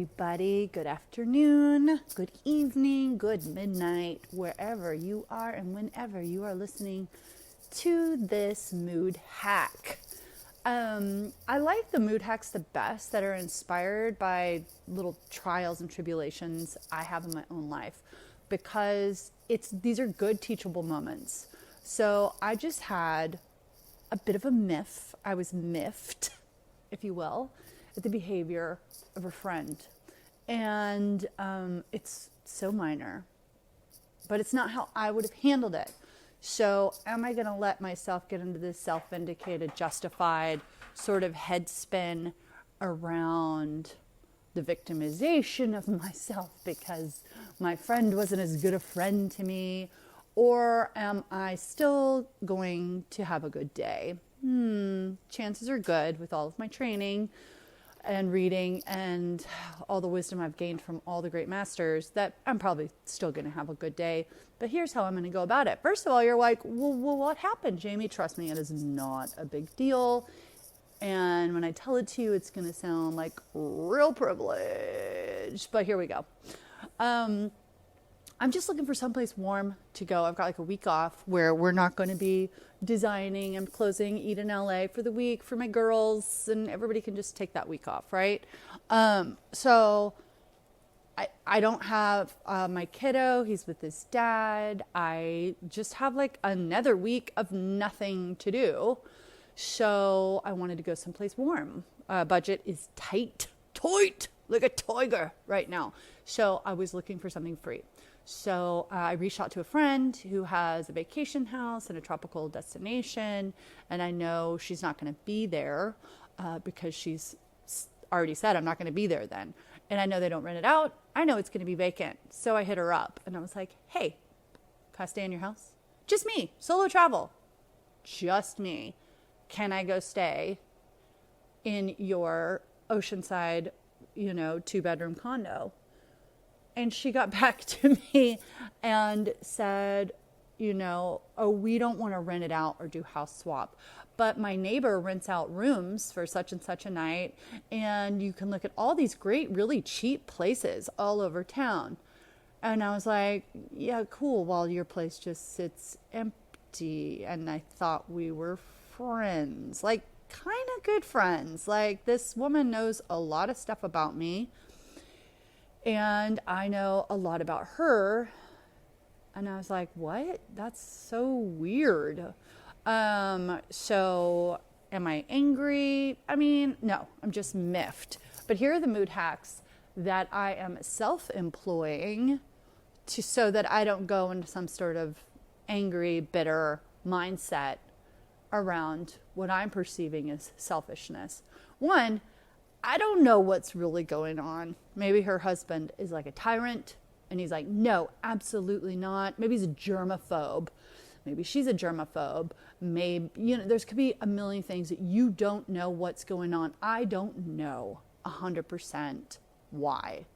everybody. Good afternoon, good evening, good midnight, wherever you are and whenever you are listening to this mood hack. I like the mood hacks the best that are inspired by little trials and tribulations I have in my own life, because these are good teachable moments. So I just had a bit of a miff. I was miffed, if you will, at the behavior of a friend. And it's so minor, but it's not how I would have handled it. So am I going to let myself get into this self-vindicated, justified sort of head spin around the victimization of myself because my friend wasn't as good a friend to me? Or am I still going to have a good day? Chances are good, with all of my training and reading and all the wisdom I've gained from all the great masters, that I'm probably still going to have a good day. But here's how I'm going to go about it. First of all, you're like, well, what happened, Jamie? Trust me, it is not a big deal. And when I tell it to you, it's going to sound like real privilege. But here we go. I'm just looking for someplace warm to go. I've got like a week off where we're not going to be designing and closing Eat in LA for the week for my girls, and everybody can just take that week off, right? So I don't have my kiddo. He's with his dad. I just have like another week of nothing to do. So I wanted to go someplace warm. Budget is tight like a tiger right now. So I was looking for something free. So I reached out to a friend who has a vacation house in a tropical destination, and I know she's not going to be there because she's already said, I'm not going to be there then. And I know they don't rent it out. I know it's going to be vacant. So I hit her up and I was like, hey, can I stay in your house? Just me, solo travel, just me. Can I go stay in your oceanside, 2-bedroom condo? And she got back to me and said, oh, we don't want to rent it out or do house swap, but my neighbor rents out rooms for such and such a night, and you can look at all these great, really cheap places all over town. And I was like, yeah, cool, while your place just sits empty. And I thought we were friends, like kind of good friends. Like, this woman knows a lot of stuff about me, and I know a lot about her. And I was like, what? That's so weird. So am I angry? I mean, no, I'm just miffed. But here are the mood hacks that I am self-employing so that I don't go into some sort of angry, bitter mindset around what I'm perceiving as selfishness. One, I don't know what's really going on. Maybe her husband is like a tyrant and he's like, no, absolutely not. Maybe he's a germaphobe. Maybe she's a germaphobe. Maybe, there's could be a million things that you don't know what's going on. I don't know 100% why.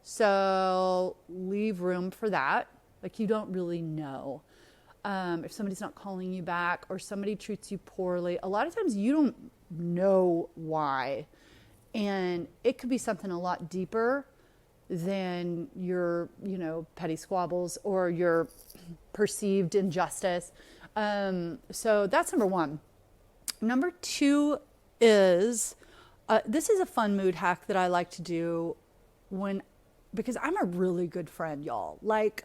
So leave room for that. Like, you don't really know. If somebody's not calling you back or somebody treats you poorly, a lot of times you don't know why. And it could be something a lot deeper than your, petty squabbles or your perceived injustice. So that's number one. Number two is, this is a fun mood hack that I like to do because I'm a really good friend, y'all. Like,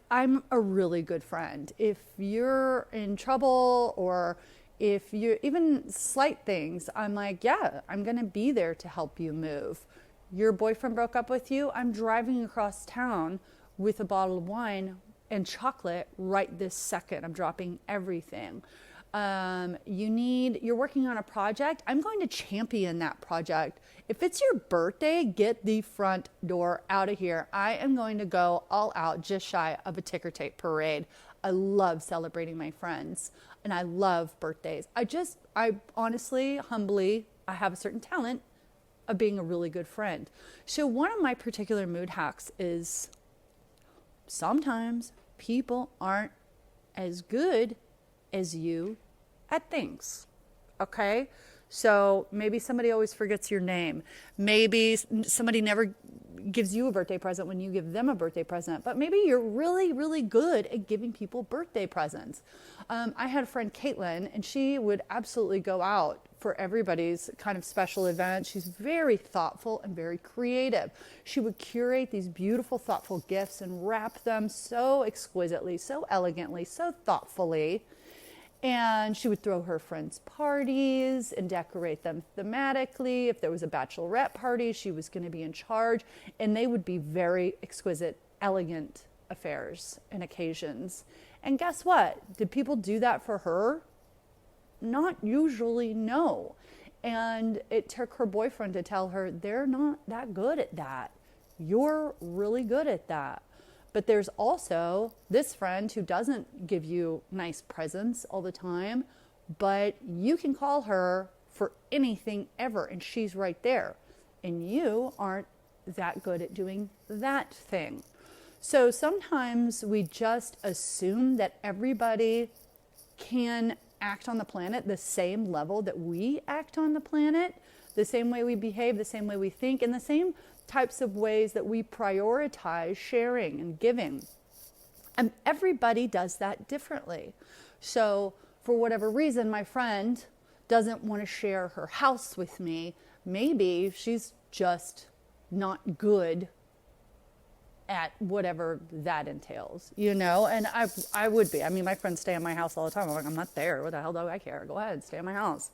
I'm a really good friend. If you're in trouble or if you even slight things, I'm like, yeah, I'm going to be there to help you move. Your boyfriend broke up with you. I'm driving across town with a bottle of wine and chocolate right this second. I'm dropping everything. You're working on a project. I'm going to champion that project. If it's your birthday, get the front door out of here. I am going to go all out, just shy of a ticker tape parade. I love celebrating my friends and I love birthdays. I honestly, humbly, I have a certain talent of being a really good friend. So one of my particular mood hacks is sometimes people aren't as good as you at things. Okay? So maybe somebody always forgets your name. Maybe somebody never gives you a birthday present when you give them a birthday present, but maybe you're really, really good at giving people birthday presents. I had a friend, Caitlin, and she would absolutely go out for everybody's kind of special event. She's very thoughtful and very creative. She would curate these beautiful, thoughtful gifts and wrap them so exquisitely, so elegantly, so thoughtfully. And she would throw her friends' parties and decorate them thematically. If there was a bachelorette party, she was going to be in charge. And they would be very exquisite, elegant affairs and occasions. And guess what? Did people do that for her? Not usually, no. And it took her boyfriend to tell her, they're not that good at that. You're really good at that. But there's also this friend who doesn't give you nice presents all the time, but you can call her for anything ever, and she's right there. And you aren't that good at doing that thing. So sometimes we just assume that everybody can act on the planet the same level that we act on the planet, the same way we behave, the same way we think, and the same types of ways that we prioritize sharing and giving. And everybody does that differently. So for whatever reason, my friend doesn't want to share her house with me. Maybe she's just not good at whatever that entails, you know? And I would be. I mean, my friends stay in my house all the time. I'm like, I'm not there. What the hell do I care? Go ahead, stay in my house.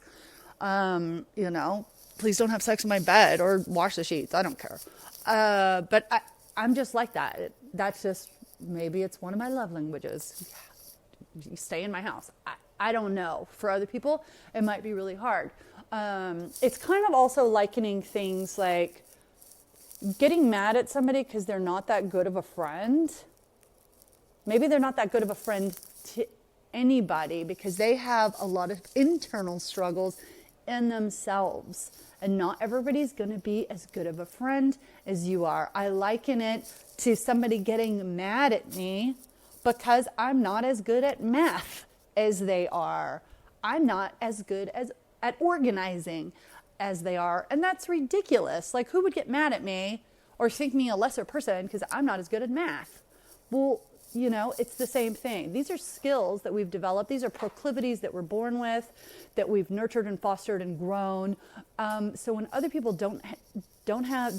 You know, please don't have sex in my bed or wash the sheets. I don't care. But I'm just like that. That's just, maybe it's one of my love languages. You stay in my house. I don't know. For other people, it might be really hard. It's kind of also likening things like getting mad at somebody because they're not that good of a friend. Maybe they're not that good of a friend to anybody because they have a lot of internal struggles in themselves. And not everybody's going to be as good of a friend as you are. I liken it to somebody getting mad at me because I'm not as good at math as they are. I'm not as good at organizing as they are. And that's ridiculous. Like, who would get mad at me or think me a lesser person because I'm not as good at math? Well, you know, it's the same thing. These are skills that we've developed. These are proclivities that we're born with, that we've nurtured and fostered and grown. So when other people don't have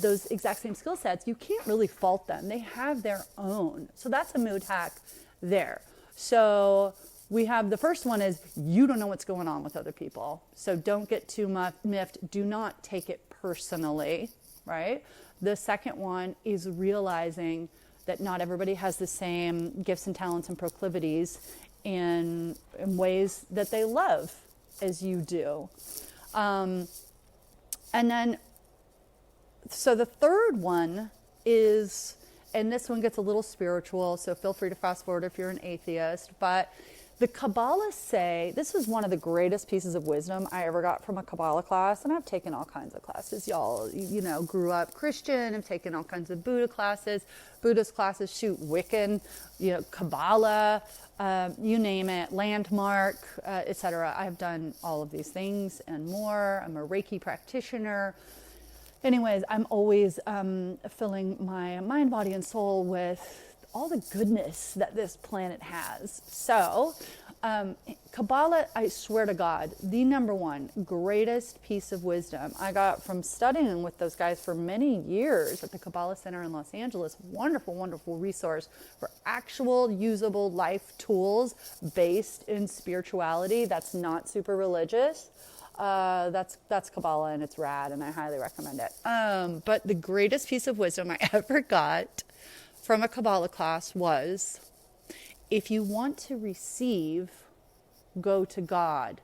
those exact same skill sets, you can't really fault them. They have their own. So that's a mood hack there. So we have the first one is you don't know what's going on with other people. So don't get too miffed. Do not take it personally, right? The second one is realizing that not everybody has the same gifts and talents and proclivities in ways that they love as you do. And then, so the third one is, and this one gets a little spiritual, so feel free to fast forward if you're an atheist, but the Kabbalists say, this is one of the greatest pieces of wisdom I ever got from a Kabbalah class, and I've taken all kinds of classes. Y'all, you know, grew up Christian, I've taken all kinds of Buddhist classes, Wiccan, you know, Kabbalah, you name it, Landmark, etc. I've done all of these things and more. I'm a Reiki practitioner. Anyways, I'm always filling my mind, body, and soul with all the goodness that this planet has. So, Kabbalah, I swear to God, the number one greatest piece of wisdom I got from studying with those guys for many years at the Kabbalah Center in Los Angeles. Wonderful, wonderful resource for actual usable life tools based in spirituality that's not super religious. That's Kabbalah, and it's rad, and I highly recommend it. But the greatest piece of wisdom I ever got from a Kabbalah class was, if you want to receive, go to God.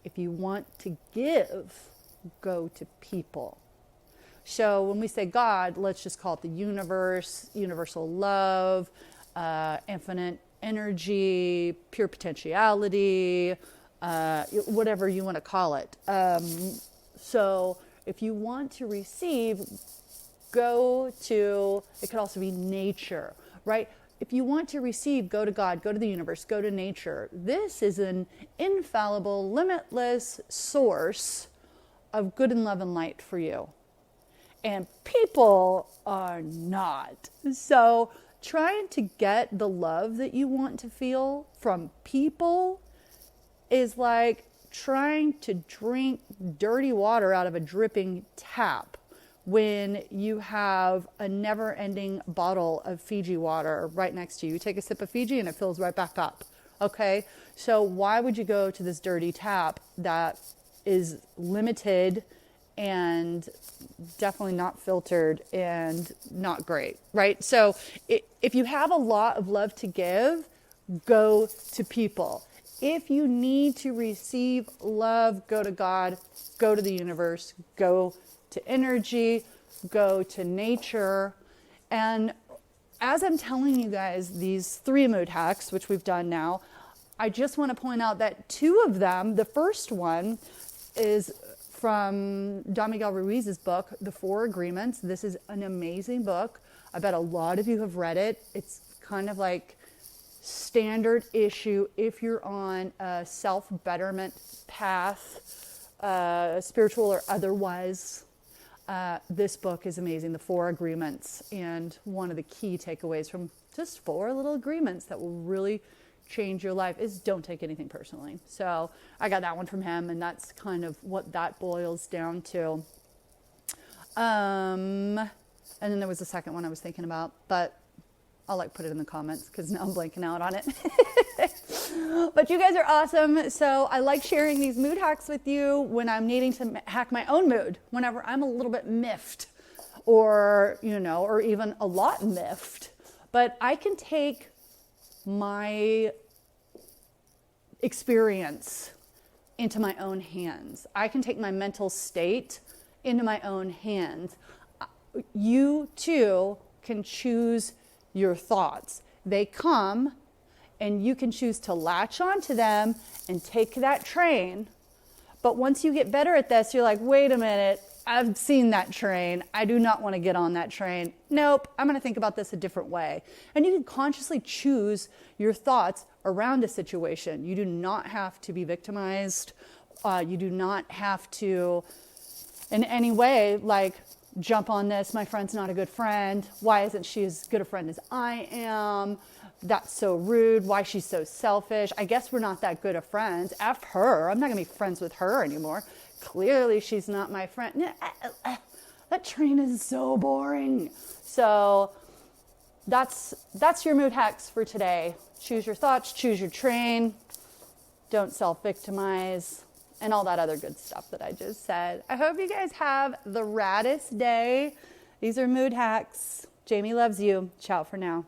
If you want to give, go to people. So when we say God, let's just call it the universe, universal love, infinite energy, pure potentiality, whatever you want to call it. So if you want to receive, go to, it could also be nature, right? if you want to receive, go to God, go to the universe, go to nature. This is an infallible, limitless source of good and love and light for you. And people are not. So trying to get the love that you want to feel from people is like trying to drink dirty water out of a dripping tap when you have a never-ending bottle of Fiji water right next to you. You take a sip of Fiji and it fills right back up, okay? So why would you go to this dirty tap that is limited and definitely not filtered and not great, right? So if you have a lot of love to give, go to people. If you need to receive love, go to God, go to the universe, go to energy, go to nature. And as I'm telling you guys these 3 mood hacks, which we've done now, I just want to point out that 2 of them, the first one is from Don Miguel Ruiz's book, The 4 Agreements. This is an amazing book. I bet a lot of you have read it. It's kind of like standard issue if you're on a self-betterment path, spiritual or otherwise. This book is amazing, The 4 Agreements. And one of the key takeaways from just 4 little agreements that will really change your life is don't take anything personally. So I got that one from him, and that's kind of what that boils down to. And then there was a second one I was thinking about, but I'll put it in the comments because now I'm blanking out on it. But you guys are awesome. So I like sharing these mood hacks with you when I'm needing to hack my own mood, whenever I'm a little bit miffed or, or even a lot miffed. But I can take my experience into my own hands. I can take my mental state into my own hands. You too can choose your thoughts. They come and you can choose to latch onto them and take that train. But once you get better at this, you're like, wait a minute, I've seen that train. I do not want to get on that train. Nope, I'm going to think about this a different way. And you can consciously choose your thoughts around a situation. You do not have to be victimized. You do not have to, in any way, jump on this. My friend's not a good friend. Why isn't she as good a friend as I am? That's so rude. Why she's so selfish? I guess we're not that good of friends. F her. I'm not going to be friends with her anymore. Clearly, she's not my friend. That train is so boring. So that's your mood hacks for today. Choose your thoughts, choose your train, don't self-victimize, and all that other good stuff that I just said. I hope you guys have the raddest day. These are mood hacks. Jamie loves you. Ciao for now.